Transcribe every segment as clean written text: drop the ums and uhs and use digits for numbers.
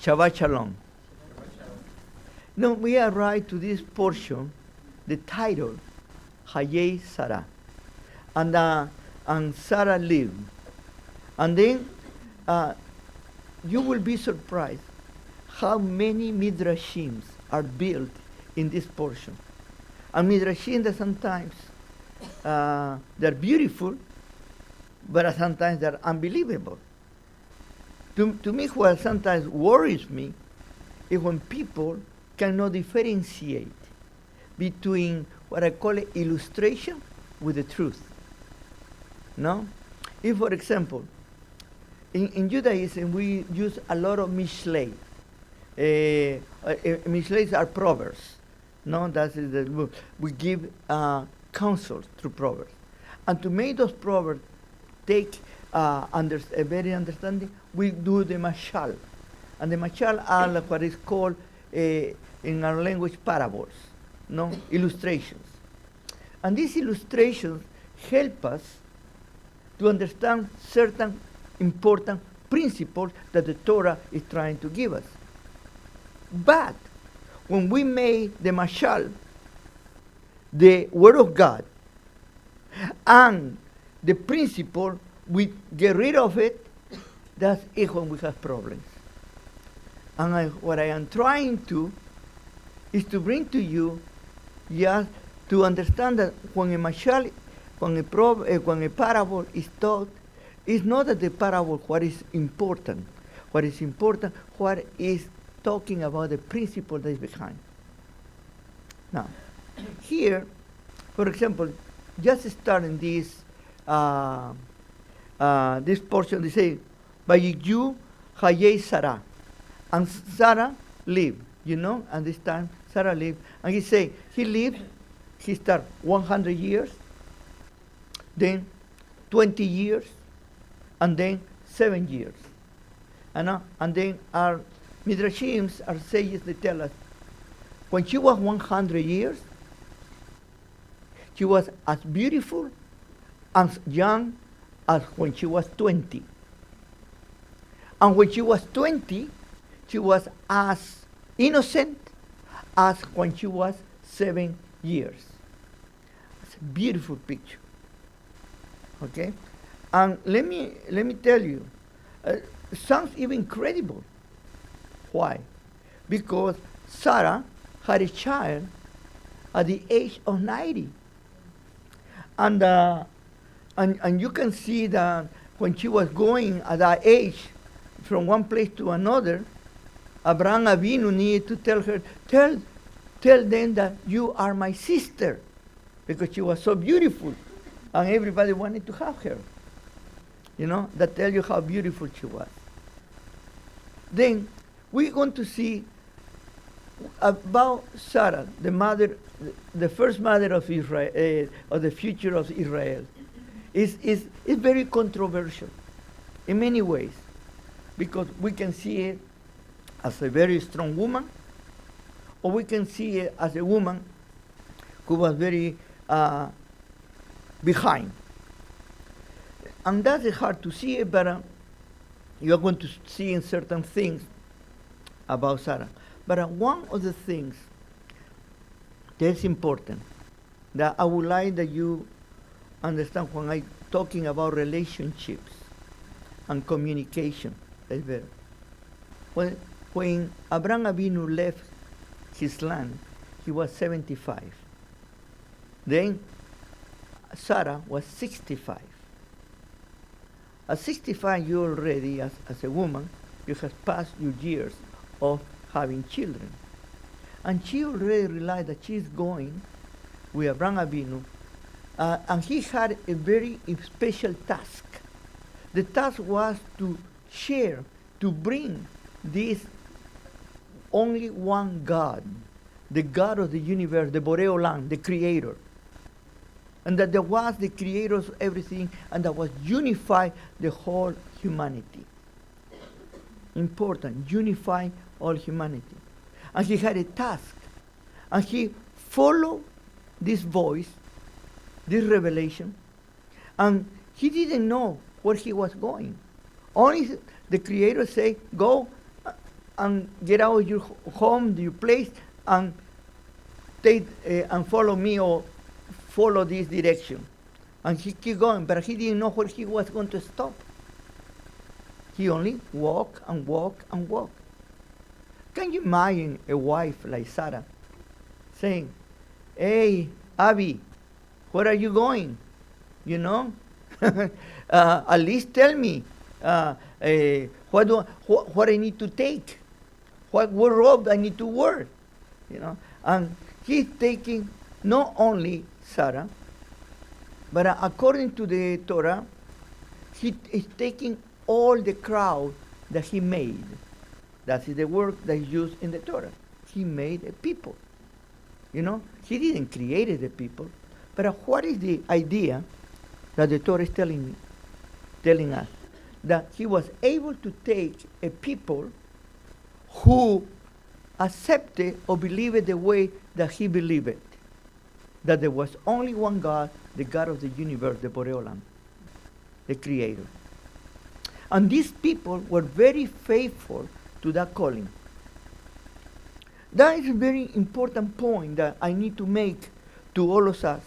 Shabbat Shalom. Now we arrive to this portion, the title, Chaye Sarah. And Sarah lived. And then you will be surprised how many midrashim are built in this portion. And midrashim that sometimes they're beautiful, but sometimes they're unbelievable. To me, what sometimes worries me is when people cannot differentiate between what I call illustration with the truth. No? If, for example, in Judaism, we use a lot of mishlei. Mishleis are proverbs. No, that is the book. We give counsel through proverbs. And to make those proverbs take a very understanding, we do the mashal. And the mashal are what is called, in our language, parables, no? Illustrations. And these illustrations help us to understand certain important principles that the Torah is trying to give us. But when we make the mashal, the word of God, and the principle, we get rid of it, that's it when we have problems. And what I am trying to is to bring to you just to understand that when a mashal, when a parable is taught, it's not that the parable what is important. What is important, what is talking about the principle that is behind. Now, here, for example, just starting this this portion, they say, by you, Chaye Sarah. And Sarah lived, and this time Sarah lived. And he say, he lived, he started 100 years, then 20 years, and then 7 years. And then our Midrashims, our sages, they tell us, when she was 100 years, she was as beautiful, as young as when she was 20. And when she was 20, she was as innocent as when she was 7 years. It's a beautiful picture. Okay? And let me tell you, sounds even incredible. Why? Because Sarah had a child at the age of 90. And you can see that when she was going at that age from one place to another, Abraham Avinu needed to tell her, tell them that you are my sister, because she was so beautiful and everybody wanted to have her. That tell you how beautiful she was. Then we're going to see about Sarah, the mother, the first mother of Israel, of the future of Israel. Is very controversial in many ways, because we can see it as a very strong woman, or we can see it as a woman who was very behind. And that's hard to see it, but you're going to see in certain things about Sarah. But one of the things that's important that I would like that you understand when I'm talking about relationships and communication, that's better. When Abraham Avinu left his land, he was 75. Then Sarah was 65. At 65, you already, as a woman, you have passed your years of having children. And she already realized that she's going with Abraham Avinu, and he had a very special task. The task was to share, to bring this only one God, the God of the universe, the Borei Olam, the Creator. And that there was the Creator of everything, and that was unified the whole humanity. Important, unify all humanity. And he had a task. And he followed this voice, this revelation, and he didn't know where he was going. Only the Creator said, go and get out of your home, your place, and take and follow me or follow this direction. And he kept going, but he didn't know where he was going to stop. He only walked and walked and walked. Can you imagine a wife like Sarah saying, "Hey, Abby, where are you going? You know, at least tell me what I need to take, what robe I need to wear." You know, and he's taking not only Sarah, but according to the Torah, he is taking all the crowd that he made. That is the word that is used in the Torah. He made a people. You know, he didn't create the people, but what is the idea that the Torah is telling us? That he was able to take a people who accepted or believed the way that he believed it. That there was only one God, the God of the universe, the Boreolam, the Creator. And these people were very faithful to that calling. That is a very important point that I need to make to all of us.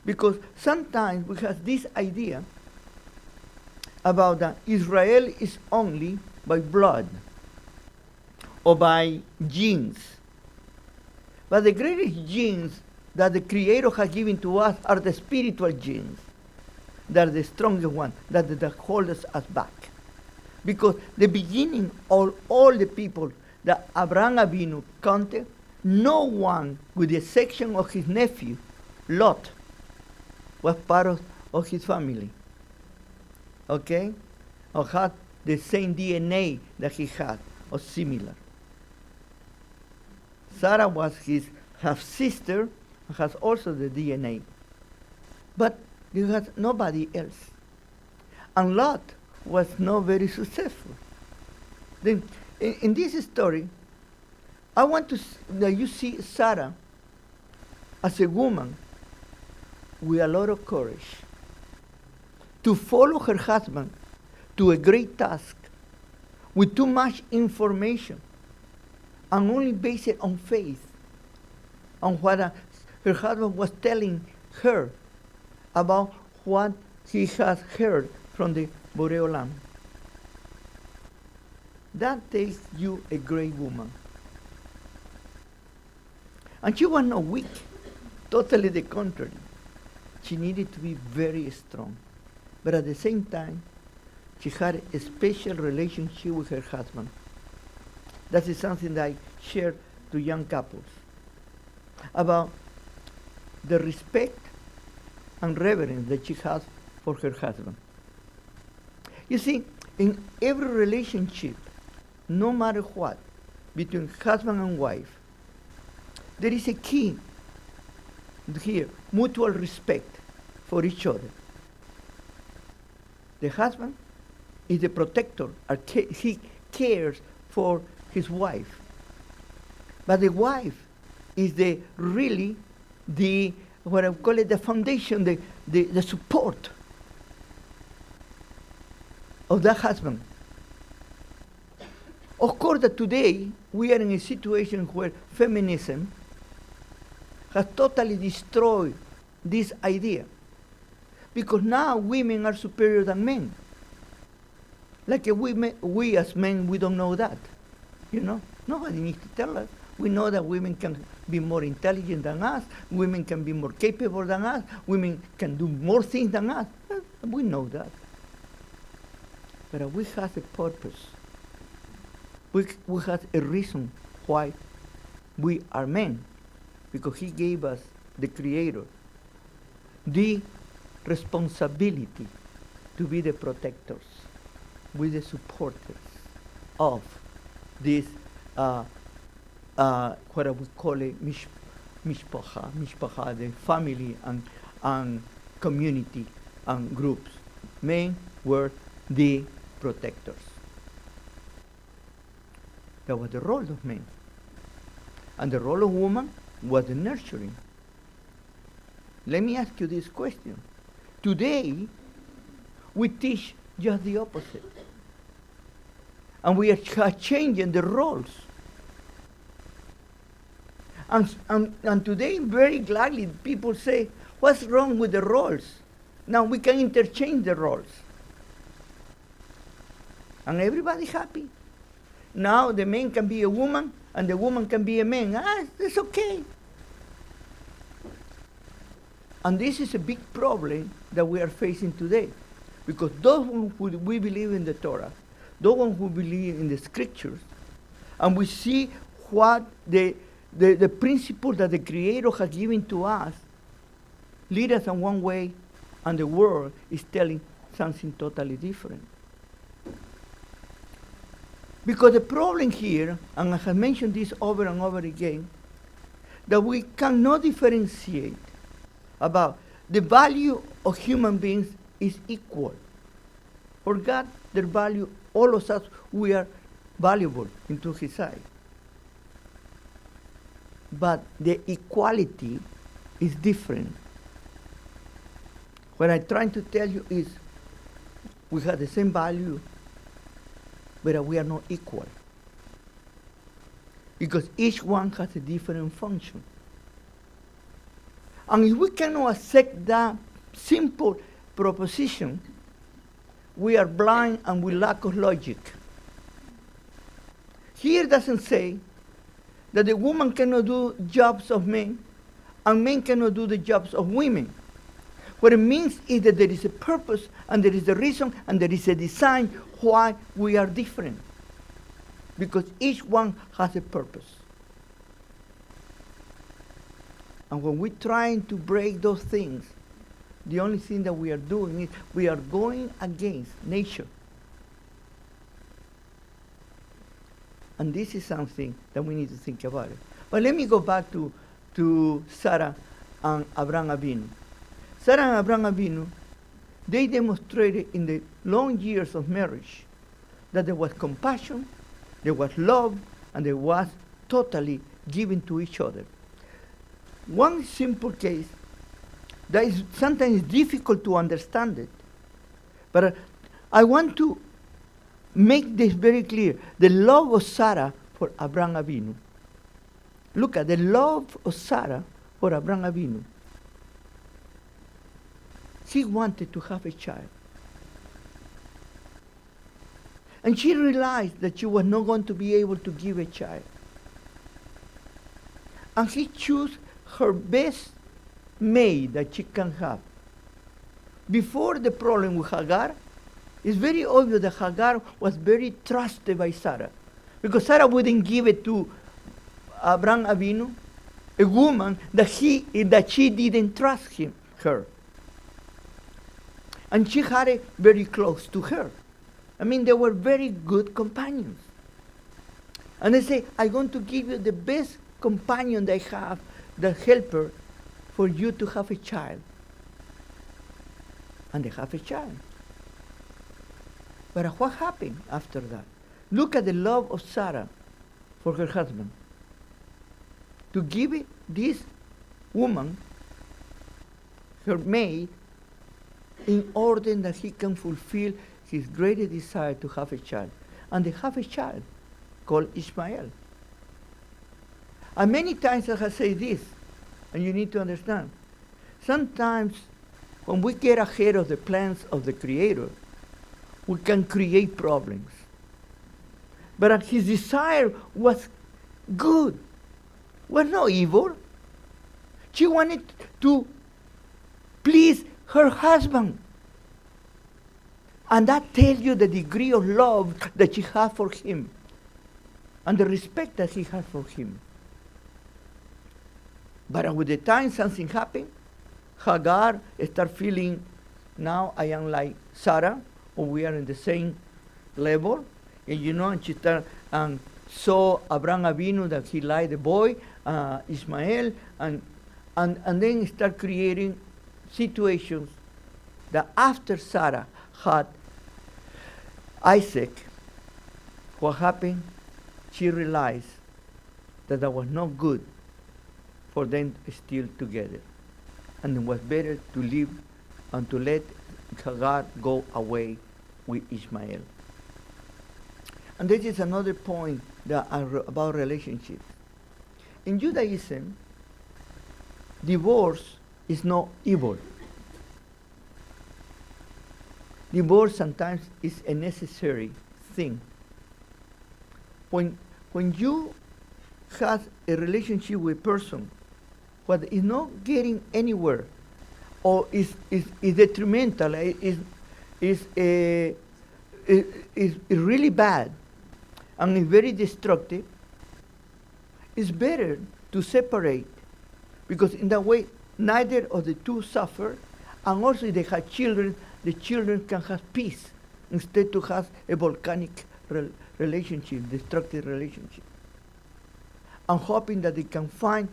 Because sometimes we have this idea about that Israel is only by blood or by genes. But the greatest genes that the Creator has given to us are the spiritual genes. They're the strongest ones that hold us back. Because the beginning of all the people that Abraham Avinu counted, no one, with the exception of his nephew, Lot, was part of his family. Okay? Or had the same DNA that he had, or similar. Sarah was his half-sister, and has also the DNA. But there was nobody else. And Lot was not very successful. Then, in this story, I want that you see Sarah as a woman with a lot of courage to follow her husband to a great task with too much information and only based it on faith, on what her husband was telling her about what he has heard from the Boreolam. That takes you a great woman. And she was not weak, totally the contrary. She needed to be very strong. But at the same time, she had a special relationship with her husband. That is something that I share to young couples about the respect and reverence that she has for her husband. You see, in every relationship, no matter what, between husband and wife, there is a key here, mutual respect for each other. The husband is the protector, he cares for his wife. But the wife is really what I call it, the foundation, the support of that husband. Of course, that today we are in a situation where feminism has totally destroyed this idea. Because now women are superior than men. Like we as men, we don't know that. You know, nobody needs to tell us. We know that women can be more intelligent than us, women can be more capable than us, women can do more things than us. We know that. But we have a purpose. We have a reason why we are men. Because he gave us, the Creator, the responsibility to be the protectors, with the supporters of this what we call it mishpacha, the family and community and groups. Men were the protectors. That was the role of men. And the role of woman was the nurturing. Let me ask you this question. Today, we teach just the opposite. And we are changing the roles. And today, very gladly, people say, what's wrong with the roles? Now we can interchange the roles. And everybody happy. Now the man can be a woman, and the woman can be a man. That's okay. And this is a big problem that we are facing today. Because those who we believe in the Torah, those who believe in the scriptures, and we see what the principle that the Creator has given to us, lead us in one way, and the world is telling something totally different. Because the problem here, and I have mentioned this over and over again, that we cannot differentiate about the value of human beings is equal. For God, their value, all of us, we are valuable into His eye. But the equality is different. What I'm trying to tell you is we have the same value, but we are not equal. Because each one has a different function. And if we cannot accept that simple proposition, we are blind and we lack of logic. Here it doesn't say that the woman cannot do jobs of men and men cannot do the jobs of women. What it means is that there is a purpose and there is a reason and there is a design why we are different. Because each one has a purpose. And when we're trying to break those things, the only thing that we are doing is we are going against nature. And this is something that we need to think about it. But let me go back to Sarah and Abraham Avinu. Sarah and Abraham Avinu, they demonstrated in the long years of marriage that there was compassion, there was love, and there was totally given to each other. One simple case that is sometimes difficult to understand it, but I want to make this very clear. The love of Sarah for Abraham Avinu. Look at the love of Sarah for Abraham Avinu. She wanted to have a child. And she realized that she was not going to be able to give a child. And she chose her best maid that she can have. Before the problem with Hagar, it's very obvious that Hagar was very trusted by Sarah. Because Sarah wouldn't give it to Abraham Avinu, a woman that she didn't trust her. And she had it very close to her. I mean, they were very good companions. And they say, I'm going to give you the best companion they have, the helper, for you to have a child. And they have a child. But what happened after that? Look at the love of Sarah for her husband. To give this woman, her maid, in order that he can fulfill his greatest desire to have a child. And they have a child called Ishmael. And many times I have said this, and you need to understand. Sometimes when we get ahead of the plans of the Creator, we can create problems. But his desire was good, was not evil. She wanted to please her husband. And that tells you the degree of love that she had for him and the respect that he had for him. But with the time something happened, Hagar started feeling, now I am like Sarah, or we are in the same level. And she started and saw Abraham Avinu that he liked the boy, Ishmael, and then start creating situations that after Sarah had Isaac, what happened? She realized that that was not good for them still together. And it was better to leave and to let Hagar go away with Ishmael. And this is another point that about relationships. In Judaism, divorce is not evil. Divorce sometimes is a necessary thing. When you have a relationship with a person what is not getting anywhere, or is detrimental, is really bad, and is very destructive, it's better to separate, because in that way neither of the two suffer, and also if they have children, the children can have peace instead to have a volcanic relationship, destructive relationship. I'm hoping that they can find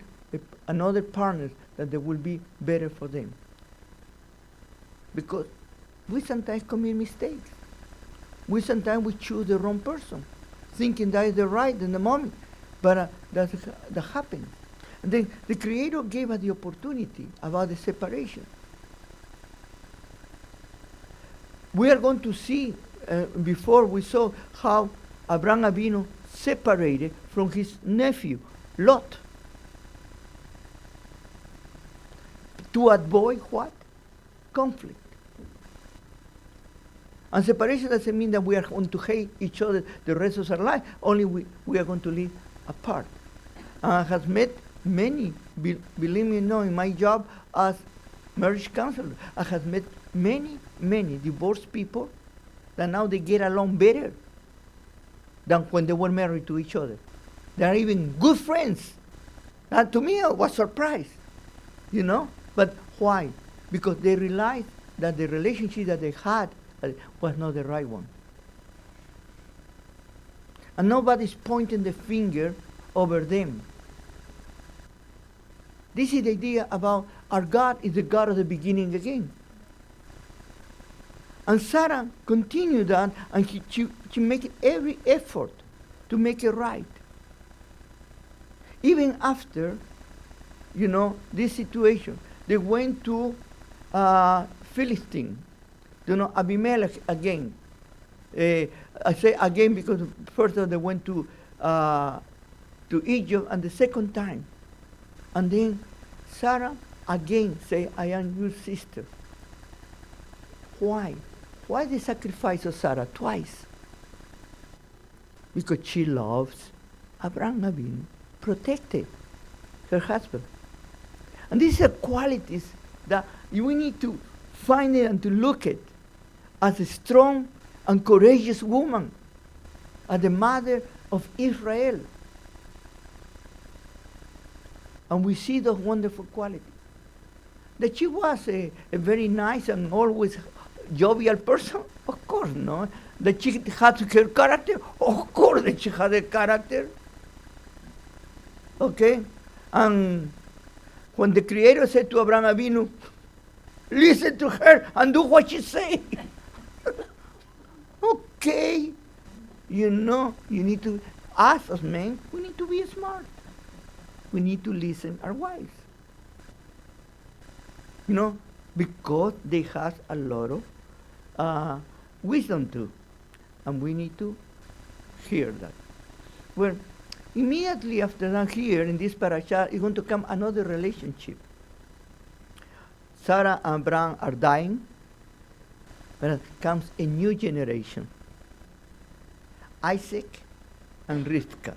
another partner that will be better for them. Because we sometimes commit mistakes. We choose the wrong person, thinking that is the right in the moment, but that happens. And then the Creator gave us the opportunity about the separation. We are going to see, before we saw how Abraham Avinu separated from his nephew, Lot. To avoid what? Conflict. And separation doesn't mean that we are going to hate each other the rest of our life, only we are going to live apart. And I have met many, believe me or not, in my job as marriage counselor, I have met many divorced people that now they get along better than when they were married to each other. They are even good friends. And to me, I was surprised, you know? But why? Because they realized that the relationship that they had was not the right one. And nobody's pointing the finger over them. This is the idea about our God is the God of the beginning again. And Sarah continued that, and she made every effort to make it right. Even after, you know, this situation, they went to Philistine, you know, Abimelech again. I say again because first they went to Egypt, and the second time. And then Sarah again say, I am your sister. Why? Why the sacrifice of Sarah twice? Because she loves Abraham Avinu, protected her husband. And these are qualities that we need to find it and to look at as a strong and courageous woman, as the mother of Israel. And we see those wonderful qualities. That she was a very nice and always jovial person? Of course not. That she had her character? Of course that she had a character. Okay? And when the Creator said to Abraham Avinu, listen to her and do what she says. Okay. You know, you need to, us as men, we need to be smart. We need to listen our wives. You know, because they have a lot of wisdom too. And we need to hear that. Well, immediately after that here in this parasha is going to come another relationship. Sarah and Abraham are dying, but comes a new generation. Isaac and Rivka.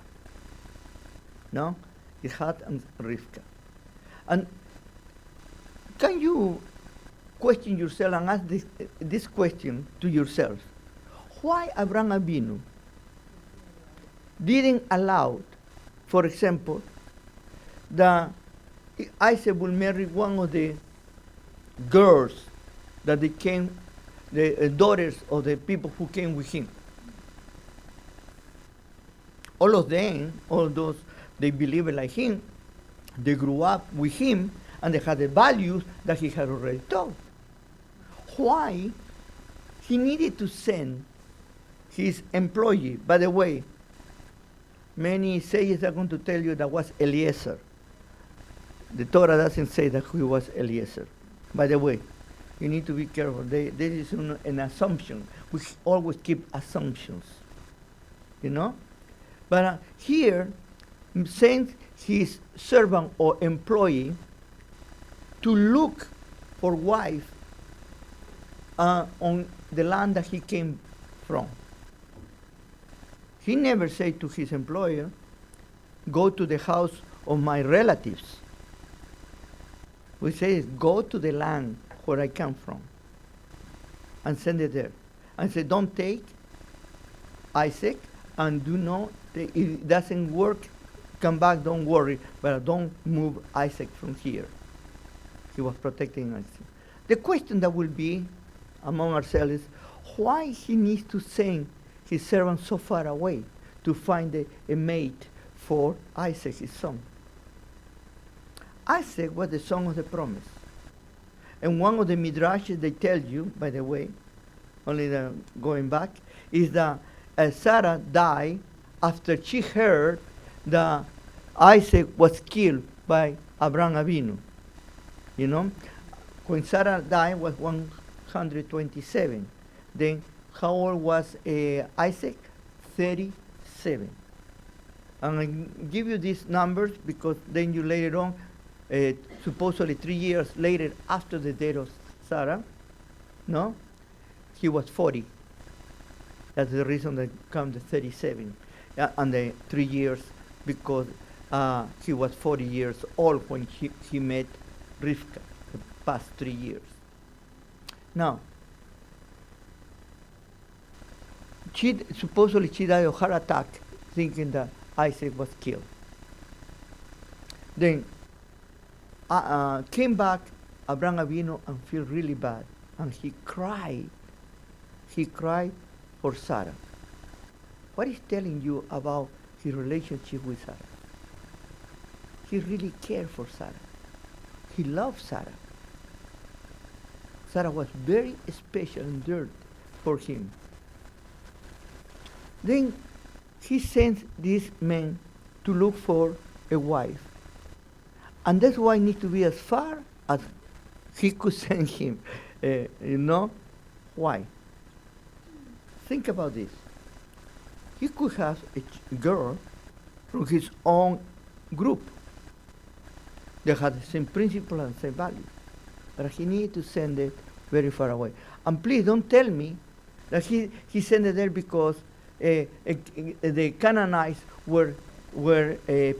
No? Isaac and Rivka. And can you question yourself and ask this question to yourself? Why Abraham Avinu didn't allow, for example, that Isaac will marry one of the girls that became the daughters of the people who came with him? All of them, all those, they believe like him, they grew up with him, and they had the values that he had already taught. Why he needed to send his employee? By the way, many sages are going to tell you that was Eliezer. The Torah doesn't say that he was Eliezer. By the way, you need to be careful. There is an assumption. We always keep assumptions. you know. But here, sends his servant or employee to look for wife on the land that he came from. He never said to his employer, go to the house of my relatives. We say, go to the land where I come from and send it there. And say, don't take Isaac, and do not, if it doesn't work, come back, don't worry, but don't move Isaac from here. He was protecting Isaac. The question that will be among ourselves is, why he needs to send his servant so far away to find a mate for Isaac, his son? Isaac was the son of the promise. And one of the midrashes they tell you, by the way, only going back, is that Sarah died after she heard that Isaac was killed by Abraham Avinu. You know, when Sarah died was 127. Then how old was Isaac? 37. And I give you these numbers because then you later on, supposedly 3 years later after the death of Sarah, no, he was 40. That's the reason that comes the 37 and the 3 years, because he was 40 years old when he met Rivka, the past 3 years. Now, supposedly she died of heart attack, thinking that Isaac was killed. Then came back Abraham Avinu and feel really bad, and he cried. He cried for Sarah. What is telling you about his relationship with Sarah? He really cared for Sarah. He loved Sarah. Sarah was very special and dear for him. Then he sends this man to look for a wife. And that's why it needs to be as far as he could send him. You know? Why? Think about this. He could have a girl from his own group that had the same principle and same value. But he needed to send it very far away. And please don't tell me that he sent it there because the Canaanites were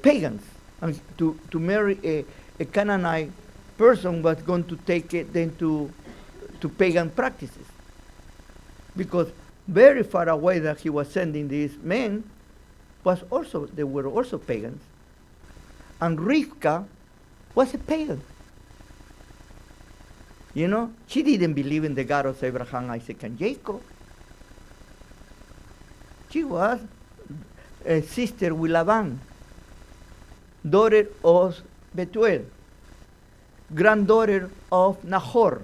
pagans. And to marry a Canaanite person was going to take it then to pagan practices. Because very far away that he was sending these men they were also pagans. And Rivka was a pagan. You know, she didn't believe in the God of Abraham, Isaac, and Jacob. She was a sister with Laban, daughter of Bethuel, granddaughter of Nahor.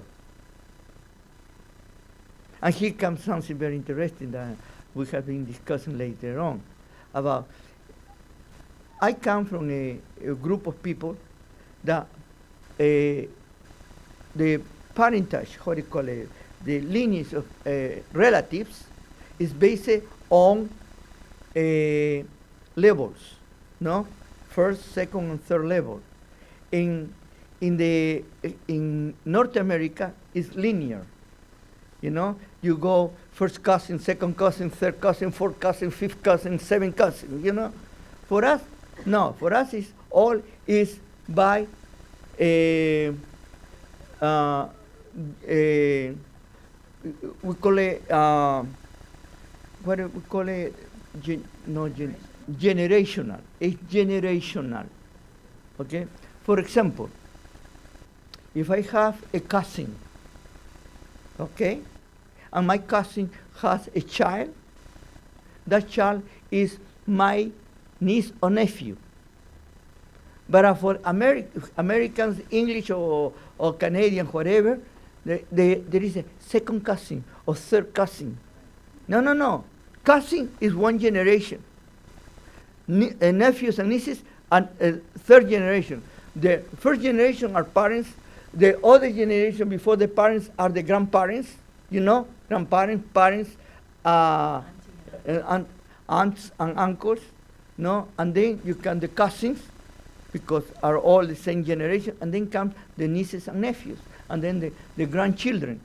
And here comes something very interesting that we have been discussing later on about. I come from a group of people that the parentage, how do you call it, the lineage of relatives is based on levels, no? First, second, and third level. In North America, it's linear. You know, you go first cousin, second cousin, third cousin, fourth cousin, fifth cousin, seventh cousin. You know, for us, no. For us, it's all is by we call it what do we call it? Generational. It's generational. Okay. For example, if I have a cousin, okay, and my cousin has a child, that child is my niece or nephew. But for Americans, English or Canadian, whatever, there is a second cousin or third cousin. No. Cousin is one generation. Nephews and nieces and third generation. The first generation are parents. The other generation before the parents are the grandparents. You know, grandparents, parents, and aunts and uncles, no, and then you can the cousins, because are all the same generation, and then come the nieces and nephews, and then the grandchildren,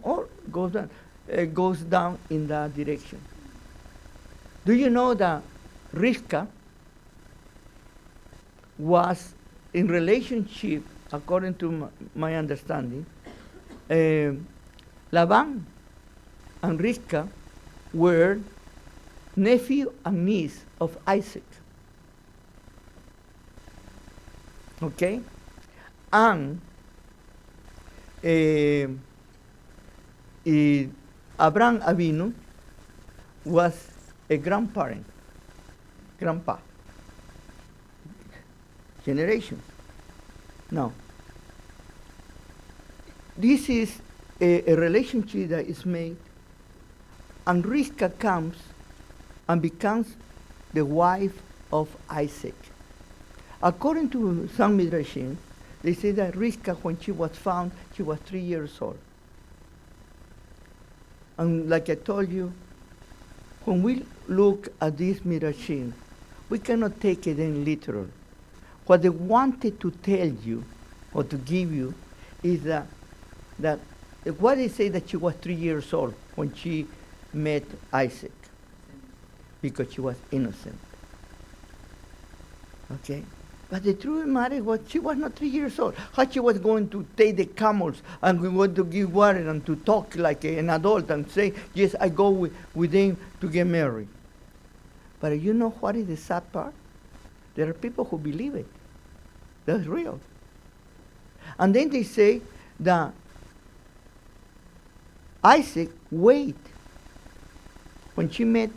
all goes down in that direction. Do you know that Rivka was in relationship, according to my understanding, Laban and Rivka were nephew and niece of Isaac. Okay? And Abraham Avinu was a grandpa. Generations. Now, this is a relationship that is made, and Rivka comes and becomes the wife of Isaac. According to some Midrashim, they say that Rivka, when she was found, she was 3 years old. And like I told you, when we look at this Midrashim, we cannot take it in literal. What they wanted to tell you or to give you is that why they say that she was 3 years old when she met Isaac? Because she was innocent. Okay? But the truth of the matter was she was not 3 years old. How she was going to take the camels and we want to give water and to talk like an adult and say, yes, I go with them to get married. But you know what is the sad part? There are people who believe it. That's real. And then they say that Isaac wait. When she met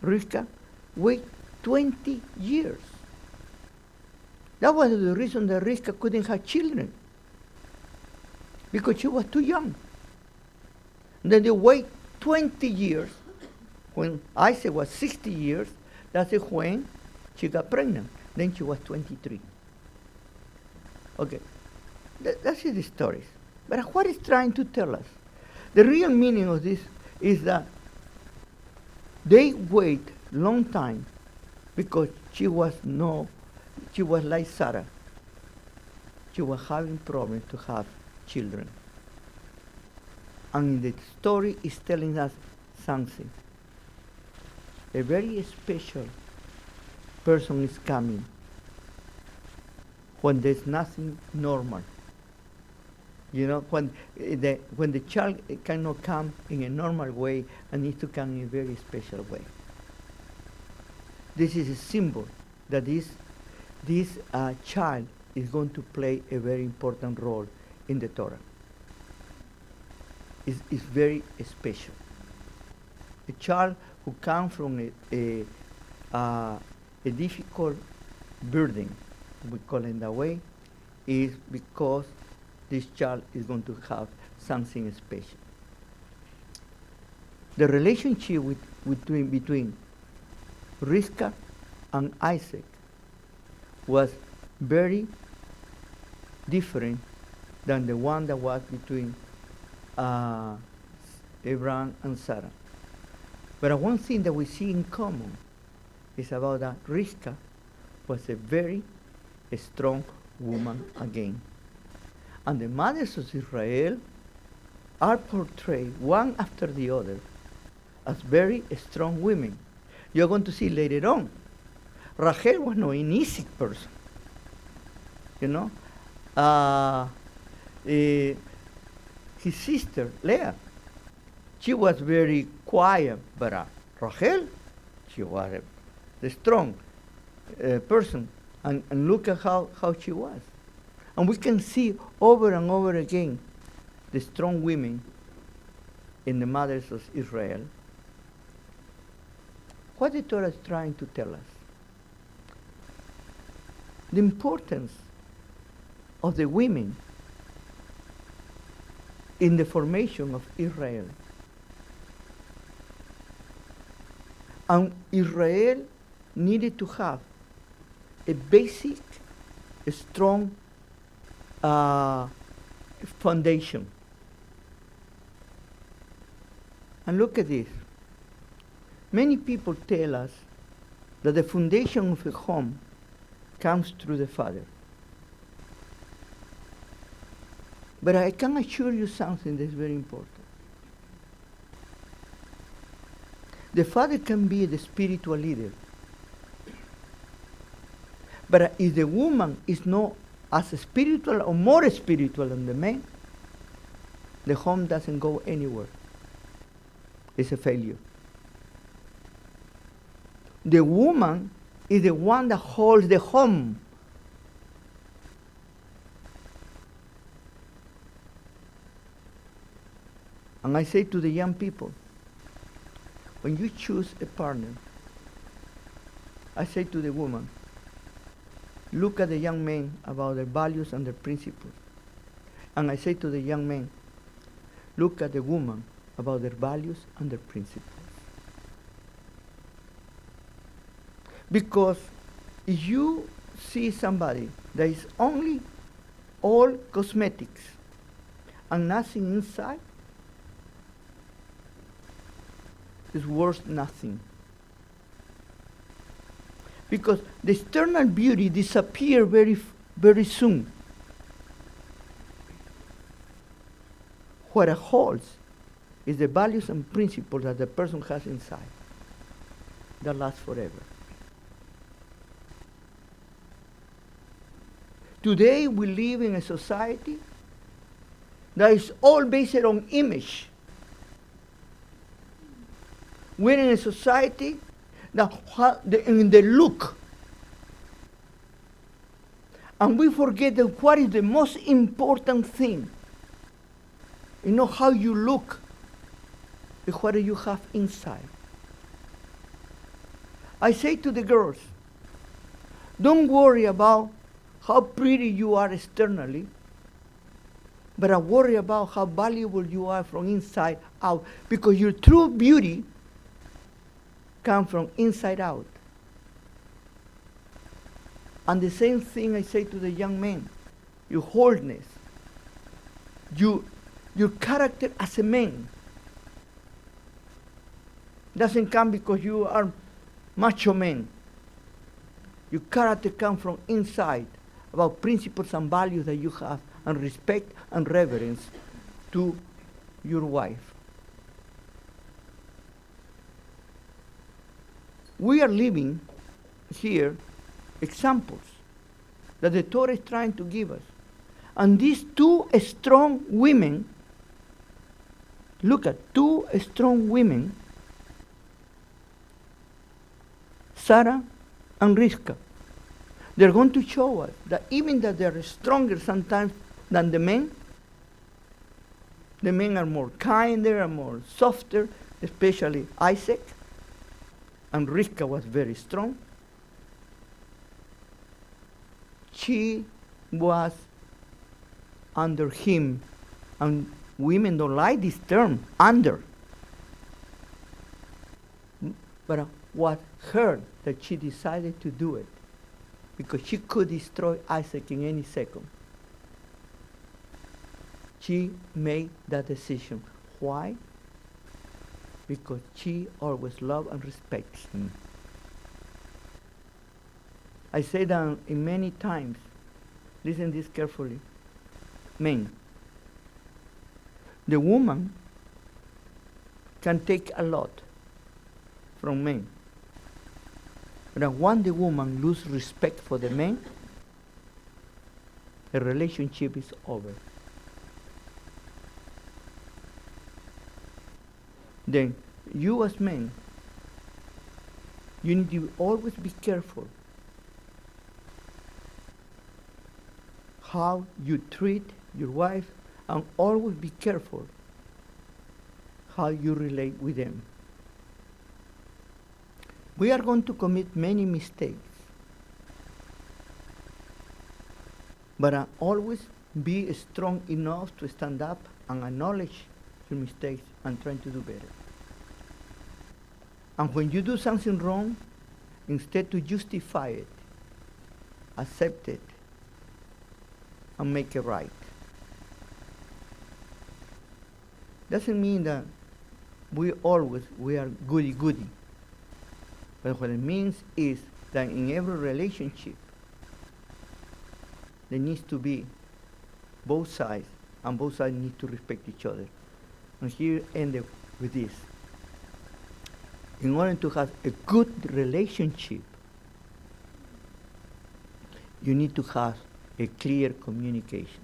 Rivka, wait 20 years. That was the reason that Rivka couldn't have children, because she was too young. And then they wait 20 years. When Isaac was 60 years, that's when she got pregnant. Then she was 23. Okay, that's the stories. But what is trying to tell us? The real meaning of this is that they wait long time because she was like Sarah. She was having problems to have children. And the story is telling us something. A very special person is coming when there's nothing normal. When the child cannot come in a normal way and needs to come in a very special way. This is a symbol that this child is going to play a very important role in the Torah. It's very special. A child who comes from a difficult burden, we call it that way, is because this child is going to have something special. The relationship between Rivka and Isaac was very different than the one that was between Abraham and Sarah. But one thing that we see in common is about that Rivka was a very strong woman again. And the mothers of Israel are portrayed one after the other as very strong women. You're going to see later on, Rachel was not an easy person. His sister, Leah, she was very quiet, but Rachel, she was a strong person. And look at how she was. And we can see over and over again the strong women in the mothers of Israel. What the Torah is trying to tell us? The importance of the women in the formation of Israel. And Israel needed to have a basic, strong foundation. And look at this. Many people tell us that the foundation of a home comes through the father. But I can assure you something that's very important. The father can be the spiritual leader. But if the woman is not as spiritual or more spiritual than the man, the home doesn't go anywhere. It's a failure. The woman is the one that holds the home. And I say to the young people, when you choose a partner, I say to the woman, look at the young man about their values and their principles. And I say to the young man, look at the woman about their values and their principles. Because if you see somebody that is only all cosmetics and nothing inside, it's worth nothing. Because the external beauty disappears very soon. What it holds is the values and principles that the person has inside that last forever. Today we live in a society that is all based on image. We're in a society that in the look. And we forget that what is the most important thing. You know how you look is what you have inside. I say to the girls, don't worry about how pretty you are externally, but I worry about how valuable you are from inside out, because your true beauty comes from inside out. And the same thing I say to the young men, your wholeness, your character as a man doesn't come because you are macho man. Your character comes from inside, about principles and values that you have, and respect and reverence to your wife. We are living here examples that the Torah is trying to give us. And these two strong women, look at two strong women, Sarah and Rivka. They're going to show us that even that they're stronger sometimes than the men are more kinder and more softer, especially Isaac. And Rivka was very strong. She was under him, and women don't like this term, under. But what hurt that she decided to do it, because she could destroy Isaac in any second. She made that decision. Why? Because she always loved and respects him. I say that in many times. Listen this carefully. Men. The woman can take a lot from men. But when the woman loses respect for the man, the relationship is over. Then, you as men, you need to always be careful how you treat your wife, and always be careful how you relate with them. We are going to commit many mistakes, but always be strong enough to stand up and acknowledge your mistakes and try to do better. And when you do something wrong, instead to justify it, accept it and make it right. Doesn't mean that we are goody-goody. But what it means is that in every relationship, there needs to be both sides, and both sides need to respect each other. And here ended with this. In order to have a good relationship, you need to have a clear communication.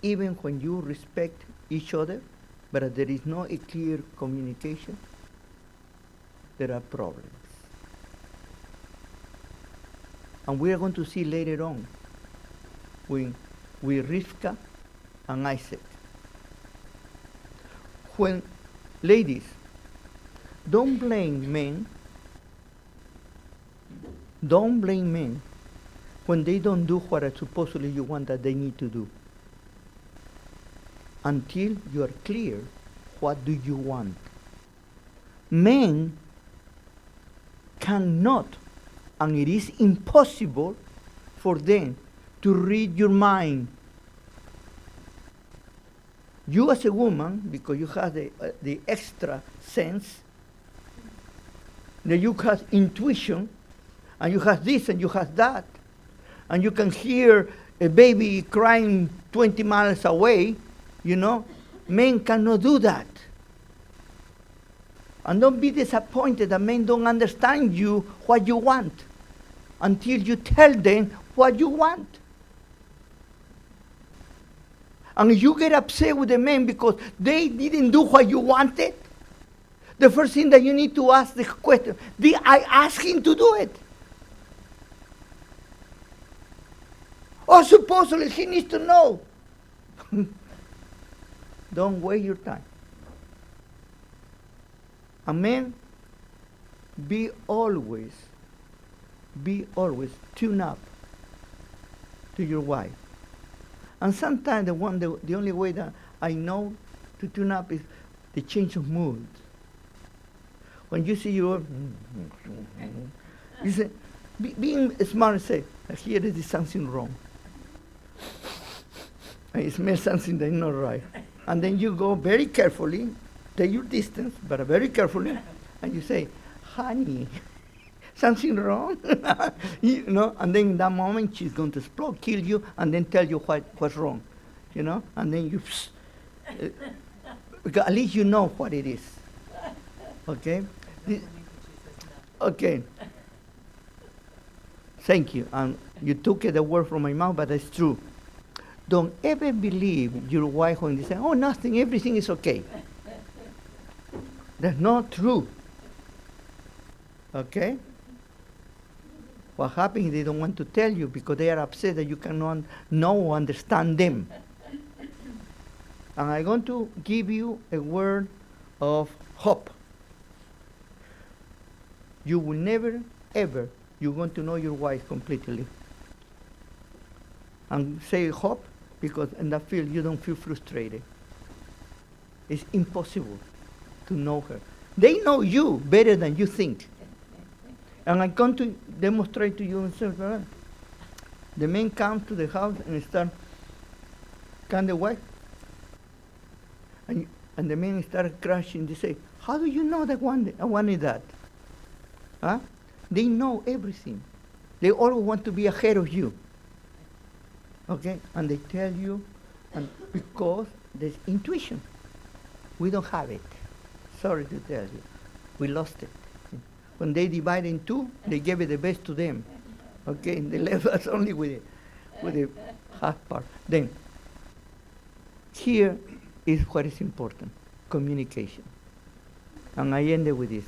Even when you respect each other, but there is no a clear communication, there are problems. And we are going to see later on with Rivka and Isaac. When, ladies, don't blame men when they don't do what supposedly you want that they need to do. Until you are clear, what do you want? Men cannot, and it is impossible for them to read your mind. You as a woman, because you have the extra sense, that you have intuition, and you have this and you have that, and you can hear a baby crying 20 miles away, you know, men cannot do that. And don't be disappointed that men don't understand you what you want until you tell them what you want. And you get upset with the men because they didn't do what you wanted. The first thing that you need to ask the question, did I ask him to do it? Or supposedly he needs to know. Don't waste your time. Amen. Be always tune up to your wife. And sometimes the only way that I know to tune up is the change of mood. When you see your, you say, being smart, say, here there is something wrong. I smell something that is not right. And then you go very carefully, take your distance, but very carefully, and you say, honey, something wrong? You know, and then in that moment she's going to explode, kill you, and then tell you what's wrong. You know, and then you, because at least you know what it is. Okay? Okay. Thank you. And you took the word from my mouth, but it's true. Don't ever believe your wife when they say, oh, nothing, everything is okay. That's not true. Okay? What happens is they don't want to tell you because they are upset that you cannot know or understand them. And I'm going to give you a word of hope. You will never, ever, you're going to know your wife completely. And say hope because in that field you don't feel frustrated. It's impossible to know her. They know you better than you think. And I'm going to demonstrate to you. The men come to the house and start, can the wife? And the men start crashing. They say, how do you know that I wanted that? Huh? They know everything. They always want to be ahead of you. Okay? And they tell you, and because there's intuition. We don't have it. Sorry to tell you. We lost it. When they divide in two, they gave it the best to them. Okay? And they left us only with the half part. Then, here is what is important. Communication. And I ended with this.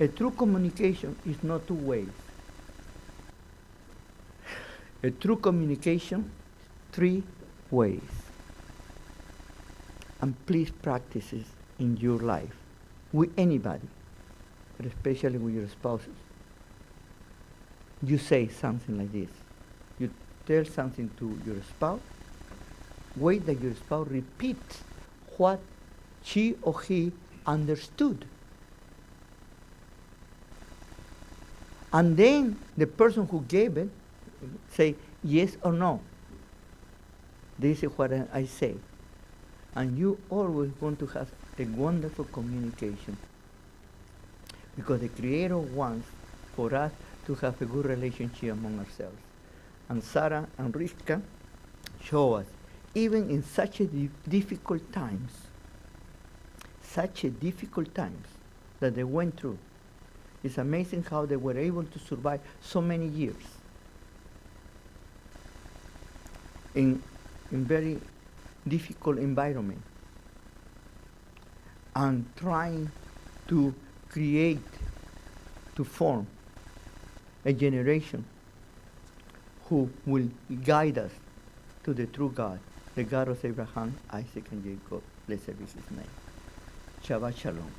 A true communication is not two ways. A true communication, three ways. And please practice it in your life with anybody, but especially with your spouses. You say something like this. You tell something to your spouse. Wait that your spouse repeats what she or he understood. And then the person who gave it say yes or no. This is what I say. And you always want to have a wonderful communication. because the Creator wants for us to have a good relationship among ourselves. And Sarah and Rivka show us, even in such a difficult times that they went through, it's amazing how they were able to survive so many years in very difficult environment and trying to create, to form a generation who will guide us to the true God, the God of Abraham, Isaac, and Jacob. Blessed be his name. Shabbat Shalom.